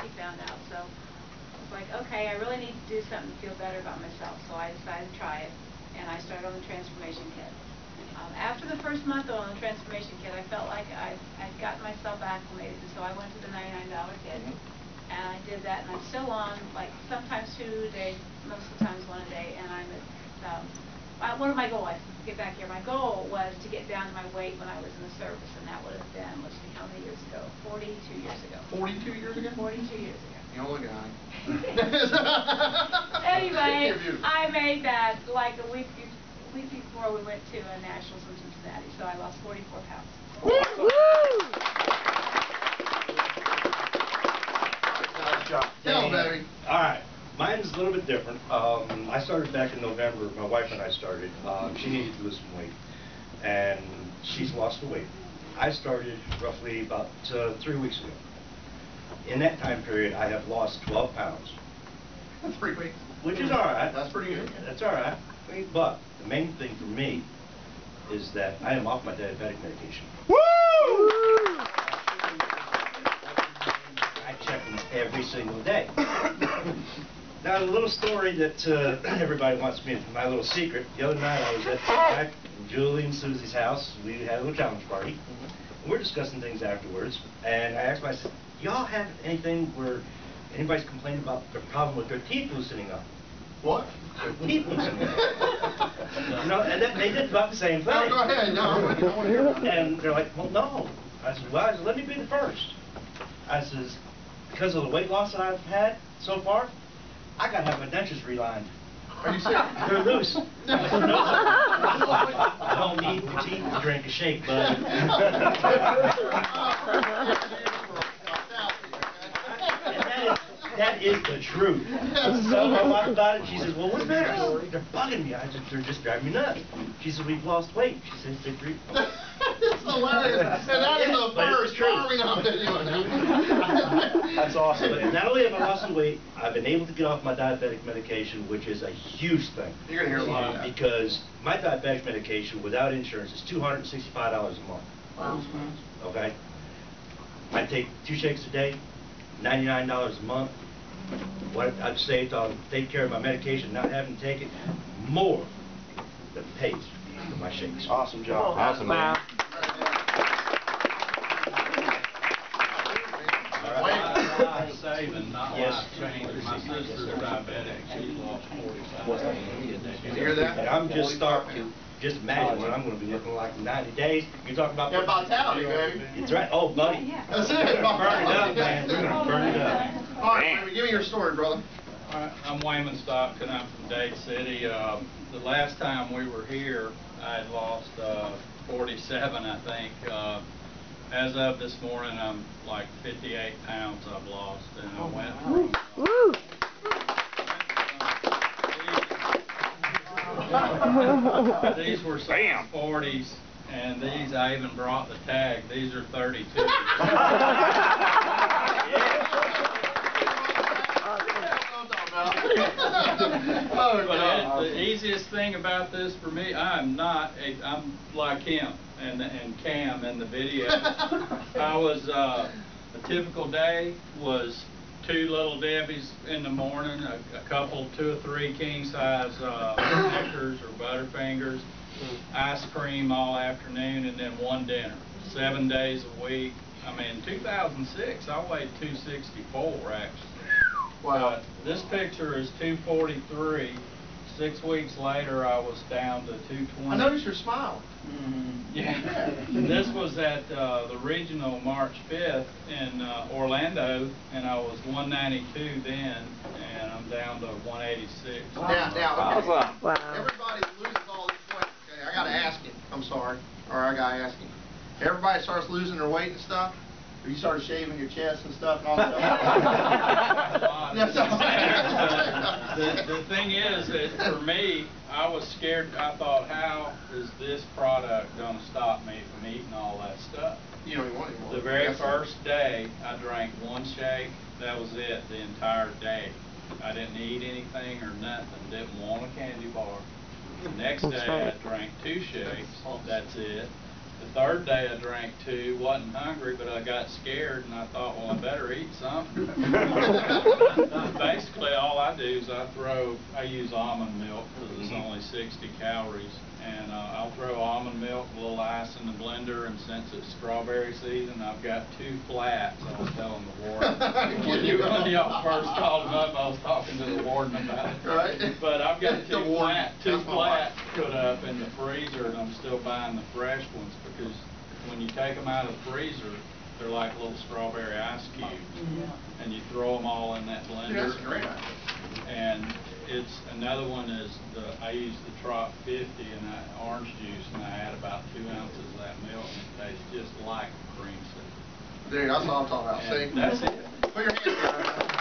she found out. So I was like, okay, I really need to do something to feel better about myself. So I decided to try it, and I started on the transformation kit. After the first month on the transformation kit, I felt like I'd gotten myself acclimated, and so I went to the $99 kit. And I did that, and I'm still on, like, sometimes 2 a day, most of the times 1 a day, and I'm at, what are my goals? I get back here. My goal was to get down to my weight when I was in the service, and that would have been, let's see, how many years ago? 42 years ago. 42 years ago? 42 years ago. The only guy. Anyway, I made that, like, a week before we went to Nationals in Cincinnati, so I lost 44 pounds. Woo! Tell baby. All right. Mine's a little bit different. I started back in November. My wife and I started. She needed to lose some weight, and she's lost the weight. I started roughly about 3 weeks ago. In that time period, I have lost 12 pounds. 3 weeks. Which is all right. That's pretty good. That's all right. But the main thing for me is that I am off my diabetic medication. Woo! I check them every single day. Now, a little story that everybody wants me to, my little secret. The other night I was at Julie and Susie's house. We had a little challenge party. And we're discussing things afterwards. And I asked myself, y'all have anything where anybody's complaining about the problem with their teeth loosening up? What? Their teeth loosening up. You know, and they did about the same thing. No, go ahead. No, I want to hear about it. And they're like, well, no. I said, well, let me be the first. I says, because of the weight loss that I've had so far, I got to have my dentures relined. Are you serious? They're loose. I said, no, sir. I don't need the teeth to drink a shake, bud. That is the truth. So my wife about it. She says, well, what's the matter? I said, they're bugging me. I said, they're just driving me nuts. She said, we've lost weight. She said, it's It's hilarious. And that is the first farming I'm doing. That's awesome. But not only have I lost some weight, I've been able to get off my diabetic medication, which is a huge thing. You're going to hear a lot of that. Because my diabetic medication without insurance is $265 a month. Wow. Okay? I take 2 shakes a day, $99 a month. What I've saved on take care of my medication, not having to take it, more than pays for my shakes. Awesome job. Awesome, man. Saving, not yes. Change. My sister's diabetic. She lost 45 pounds. You hear that? And I'm just starting. Just imagine what I'm going to be looking like in 90 days. You're talking about vitality, baby. It's right. Oh, buddy. That's it. We're going to burn it up, man. We're going to burn it up. All right, baby, give me your story, brother. All right, I'm Wayman Stockton. I'm from Dade City. The last time we were here, I had lost 47, I think. As of this morning, I'm like 58 pounds I've lost, and I went from these were size 40s, and these I even brought the tag. These are 32. But the easiest thing about this for me, I'm like him and Cam in the video. I was a typical day was 2 Little Debbies in the morning, a couple 2 or 3 king size Snickers or Butterfingers, ice cream all afternoon, and then 1 dinner, 7 days a week. I mean, in 2006, I weighed 264 actually. Wow. This picture is 243. 6 weeks later, I was down to 220. I noticed you're smiling. Yeah. This was at the regional March 5th in Orlando, and I was 192 then, and I'm down to 186. Now, okay. Wow. Everybody loses all this weight. Okay, I got to ask you. I'm sorry. Or I got to ask you. Everybody starts losing their weight and stuff. Or you started shaving your chest and stuff and all that stuff? The thing is that for me, I was scared. I thought, how is this product going to stop me from eating all that stuff? You don't even want anymore. The very first day, I drank 1 shake. That was it the entire day. I didn't eat anything or nothing. Didn't want a candy bar. The next day, I drank 2 shakes. That's it. The third day I drank 2, wasn't hungry, but I got scared and I thought, well, I better eat something. Basically, all I do is I use almond milk because it's only 60 calories. And I'll throw almond milk, a little ice in the blender, and since it's strawberry season, I've got 2 flats. I was telling the warden. When y'all first called them up, I was talking to the warden about it. Right. But I've got The warden. two That's my wife. flats put up in the freezer, and I'm still buying the fresh ones because when you take them out of the freezer, they're like little strawberry ice cubes. And you throw them all in that blender. Yeah, that's a great idea. And it's another one is I use the Trop 50 and orange juice, and I add about 2 ounces of that milk, and it tastes just like creamsicle. Dude, that's all I'm talking about. And See? that's it. Put your hands down.